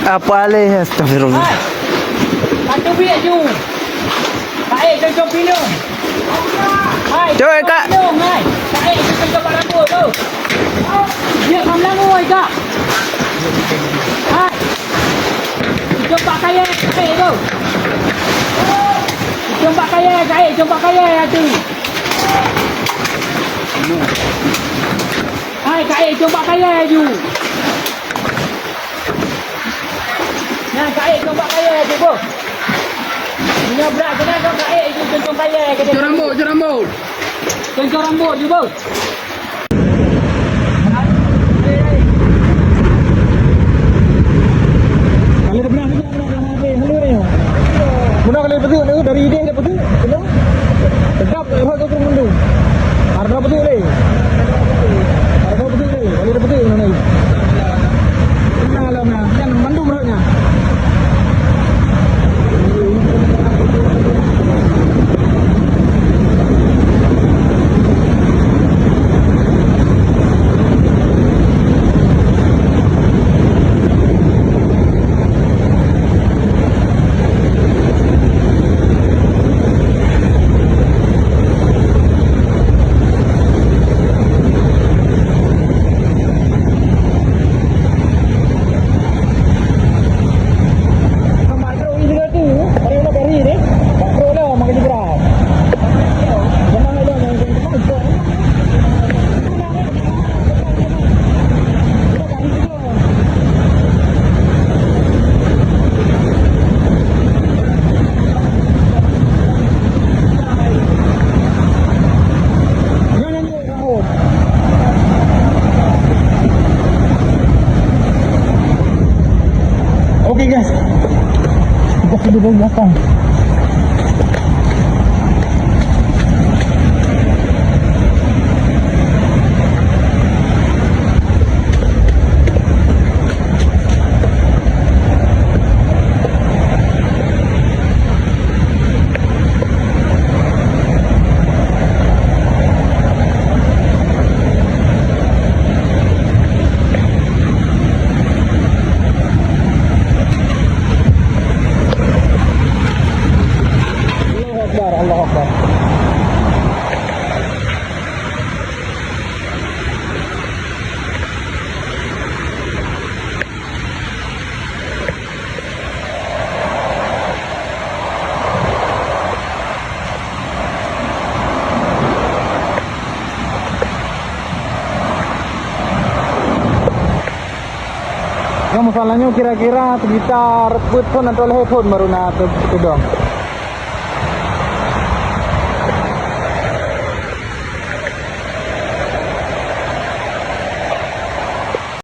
Apa alih? Astagfirullah. Hai. Satu biar je. Baik, contoh pilih. Hai. Cuy, Kak. Hai. Baik, contoh barang tu. Dia kamlang oi, Kak. Hai. Jumpa kaya, baik tu. Jumpa kaya tu. Hai, kaya jumpa kaya ju. Nah, kaya jumpa kaya tu, Bu. Ini berat kena kau kaya ju contoh kaya kata. Cuci rambut. Contoh rambut ju, Bu. Kalau dah benar habis hello ni. Benar kalau betul ni dari ide dia betul. Benar. Sedap lepas tu turun mundur. Harga betul ni. Harga betul ni. Kalau dah betul mana ni. Nah lah nah. Yang mandu beratnya. Okey guys. Kita pergi dari belakang. Allah Akbar. Yang masalahnya kira-kira sekitar pun atau leher pun baru nak tu dong.